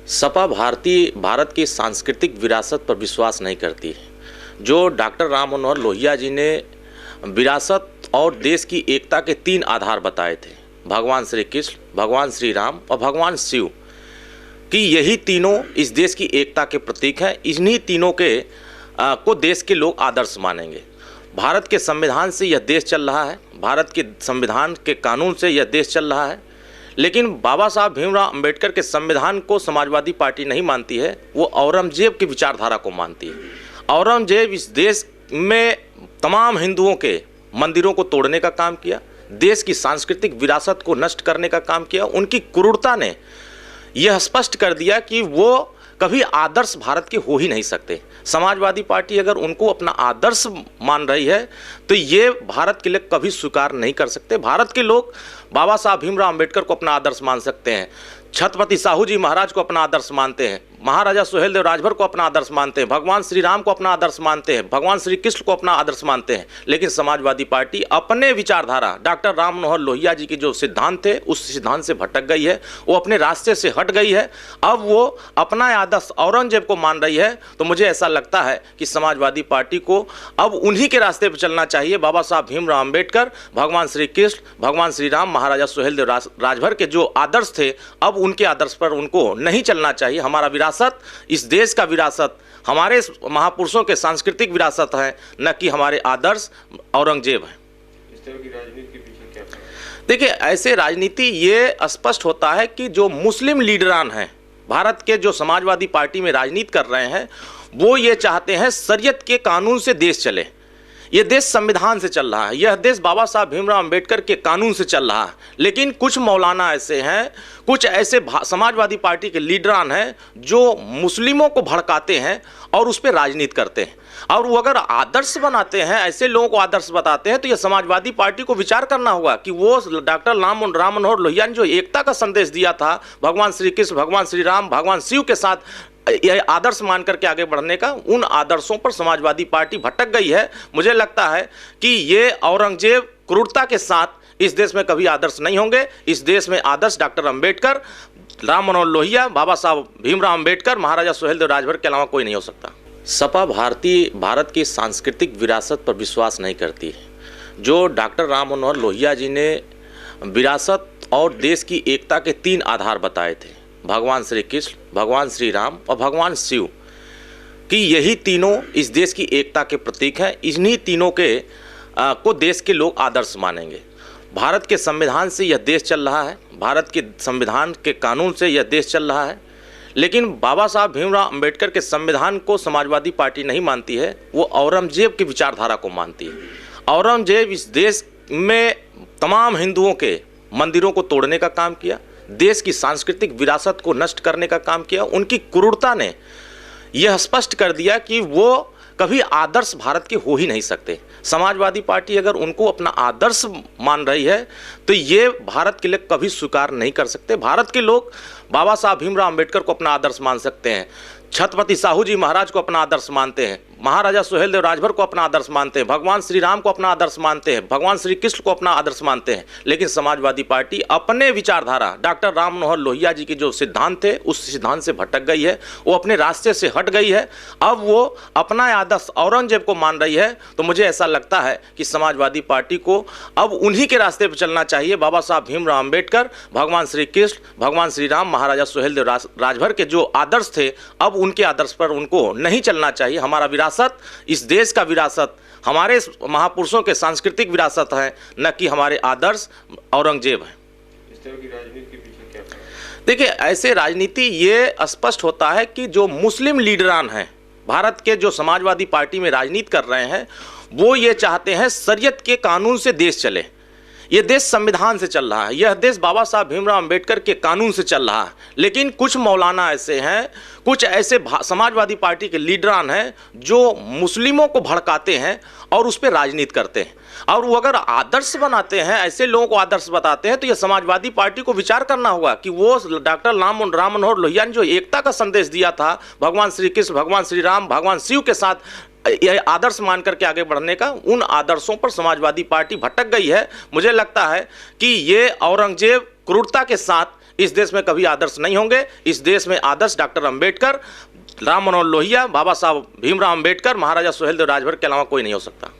सपा भारत की सांस्कृतिक विरासत पर विश्वास नहीं करती है। जो डॉक्टर राम मनोहर लोहिया जी ने विरासत और देश की एकता के 3 आधार बताए थे, भगवान श्री कृष्ण, भगवान श्री राम और भगवान शिव, कि यही तीनों इस देश की एकता के प्रतीक हैं। इन्हीं तीनों को देश के लोग आदर्श मानेंगे। भारत के संविधान से यह देश चल रहा है, भारत के संविधान के कानून से यह देश चल रहा है। लेकिन बाबा साहब भीमराव अंबेडकर के संविधान को समाजवादी पार्टी नहीं मानती है, वो औरंगजेब की विचारधारा को मानती है। औरंगजेब इस देश में तमाम हिंदुओं के मंदिरों को तोड़ने का काम किया, देश की सांस्कृतिक विरासत को नष्ट करने का काम किया। उनकी क्रूरता ने यह स्पष्ट कर दिया कि वो कभी आदर्श भारत के हो ही नहीं सकते। समाजवादी पार्टी अगर उनको अपना आदर्श मान रही है तो ये भारत के लिए कभी स्वीकार नहीं कर सकते। भारत के लोग बाबा साहब भीमराव अंबेडकर को अपना आदर्श मान सकते हैं, छत्रपति साहू जी महाराज को अपना आदर्श मानते हैं, महाराजा सुहेलदेव राजभर को अपना आदर्श मानते हैं, भगवान श्री राम को अपना आदर्श मानते हैं, भगवान श्री कृष्ण को अपना आदर्श मानते हैं। लेकिन समाजवादी पार्टी अपने विचारधारा, डॉक्टर राम मनोहर लोहिया जी के जो सिद्धांत थे उस सिद्धांत से भटक गई है, वो अपने रास्ते से हट गई है। अब वो अपना आदर्श औरंगजेब को मान रही है। तो मुझे ऐसा लगता है कि समाजवादी पार्टी को अब उन्हीं के रास्ते पर चलना चाहिए। बाबा साहब भीमराव अंबेडकर, भगवान श्री कृष्ण, भगवान श्री राम, महाराजा सुहेलदेव राजभर के जो आदर्श थे, अब उनके आदर्श पर उनको नहीं चलना चाहिए। हमारा विरासत, इस देश का विरासत हमारे महापुरुषों के सांस्कृतिक विरासत है, न कि हमारे आदर्श औरंगजेब है। इस तरह की राजनीति के पीछे क्या कारण है? देखिए, ऐसे राजनीति ये स्पष्ट होता है कि जो मुस्लिम लीडरान हैं भारत के, जो समाजवादी पार्टी में राजनीति कर रहे हैं, वो ये चाहते हैं शरीयत के कानून से देश चले। ये देश संविधान से चल रहा है, यह देश बाबा साहब भीमराव अंबेडकर के कानून से चल रहा है। लेकिन कुछ मौलाना ऐसे हैं, कुछ ऐसे समाजवादी पार्टी के लीडरान हैं जो मुस्लिमों को भड़काते हैं और उस पर राजनीति करते हैं। और वो अगर आदर्श बनाते हैं, ऐसे लोगों को आदर्श बताते हैं, तो यह समाजवादी पार्टी को विचार करना होगा कि वो डॉक्टर राम मनोहर लोहिया ने जो एकता का संदेश दिया था, भगवान श्री कृष्ण, भगवान श्री राम, भगवान शिव के साथ यह आदर्श मान करके आगे बढ़ने का, उन आदर्शों पर समाजवादी पार्टी भटक गई है। मुझे लगता है कि ये औरंगजेब क्रूरता के साथ इस देश में कभी आदर्श नहीं होंगे। इस देश में आदर्श डॉक्टर अंबेडकर, राम मनोहर लोहिया, बाबा साहब भीमराव अंबेडकर, महाराजा सुहेलदेव राजभर के अलावा कोई नहीं हो सकता। सपा भारत की सांस्कृतिक विरासत पर विश्वास नहीं करती है। जो डॉक्टर राम मनोहर लोहिया जी ने विरासत और देश की एकता के 3 आधार बताए थे, भगवान श्री कृष्ण, भगवान श्री राम और भगवान शिव, कि यही तीनों इस देश की एकता के प्रतीक हैं। इन्हीं तीनों को देश के लोग आदर्श मानेंगे। भारत के संविधान से यह देश चल रहा है, भारत के संविधान के कानून से यह देश चल रहा है। लेकिन बाबा साहब भीमराव अंबेडकर के संविधान को समाजवादी पार्टी नहीं मानती है, वो औरंगजेब की विचारधारा को मानती है। औरंगजेब इस देश में तमाम हिंदुओं के मंदिरों को तोड़ने का काम किया, देश की सांस्कृतिक विरासत को नष्ट करने का काम किया। उनकी क्रूरता ने यह स्पष्ट कर दिया कि वो कभी आदर्श भारत के हो ही नहीं सकते। समाजवादी पार्टी अगर उनको अपना आदर्श मान रही है तो ये भारत के लिए कभी स्वीकार नहीं कर सकते। भारत के लोग बाबा साहब भीमराव अंबेडकर को अपना आदर्श मान सकते हैं, छत्रपति साहू जी महाराज को अपना आदर्श मानते हैं, महाराजा सुहेलदेव राजभर को अपना आदर्श मानते हैं, भगवान श्री राम को अपना आदर्श मानते हैं, भगवान श्री कृष्ण को अपना आदर्श मानते हैं। लेकिन समाजवादी पार्टी अपने विचारधारा, डॉक्टर राम मनोहर लोहिया जी के जो सिद्धांत थे उस सिद्धांत से भटक गई है, वो अपने रास्ते से हट गई है। अब वो अपना आदर्श औरंगजेब को मान रही है। तो मुझे ऐसा लगता है कि समाजवादी पार्टी को अब उन्हीं के रास्ते पर चलना चाहिए। बाबा साहब भीमराव अंबेडकर, भगवान श्री कृष्ण, भगवान श्री राम, महाराजा सुहेलदेव राजभर के जो आदर्श थे, अब उनके आदर्श पर उनको नहीं चलना चाहिए। हमारा विरासत, इस देश का विरासत हमारे महापुरुषों के सांस्कृतिक विरासत है, न कि हमारे आदर्श औरंगजेब है। इस तरह की राजनीति के पीछे क्या कारण है? देखिए, ऐसे राजनीति ये स्पष्ट होता है कि जो मुस्लिम लीडरान हैं भारत के, जो समाजवादी पार्टी में राजनीति कर रहे हैं, वो ये चाहते हैं शरीयत के कानून से देश चले। ये देश संविधान से चल रहा है, यह देश बाबा साहब भीमराव अंबेडकर के कानून से चल रहा है। लेकिन कुछ मौलाना ऐसे हैं, कुछ ऐसे समाजवादी पार्टी के लीडरान हैं जो मुस्लिमों को भड़काते हैं और उस पर राजनीति करते हैं। और वो अगर आदर्श बनाते हैं, ऐसे लोगों को आदर्श बताते हैं, तो यह समाजवादी पार्टी को विचार करना होगा कि वो डॉक्टर राम मनोहर लोहिया ने जो एकता का संदेश दिया था, भगवान श्री कृष्ण, भगवान श्री राम, भगवान शिव के साथ यह आदर्श मान करके आगे बढ़ने का, उन आदर्शों पर समाजवादी पार्टी भटक गई है। मुझे लगता है कि ये औरंगजेब क्रूरता के साथ इस देश में कभी आदर्श नहीं होंगे। इस देश में आदर्श डॉक्टर अंबेडकर, राम मनोहर लोहिया, बाबा साहब भीमराव अंबेडकर, महाराजा सुहेलदेव राजभर के अलावा कोई नहीं हो सकता।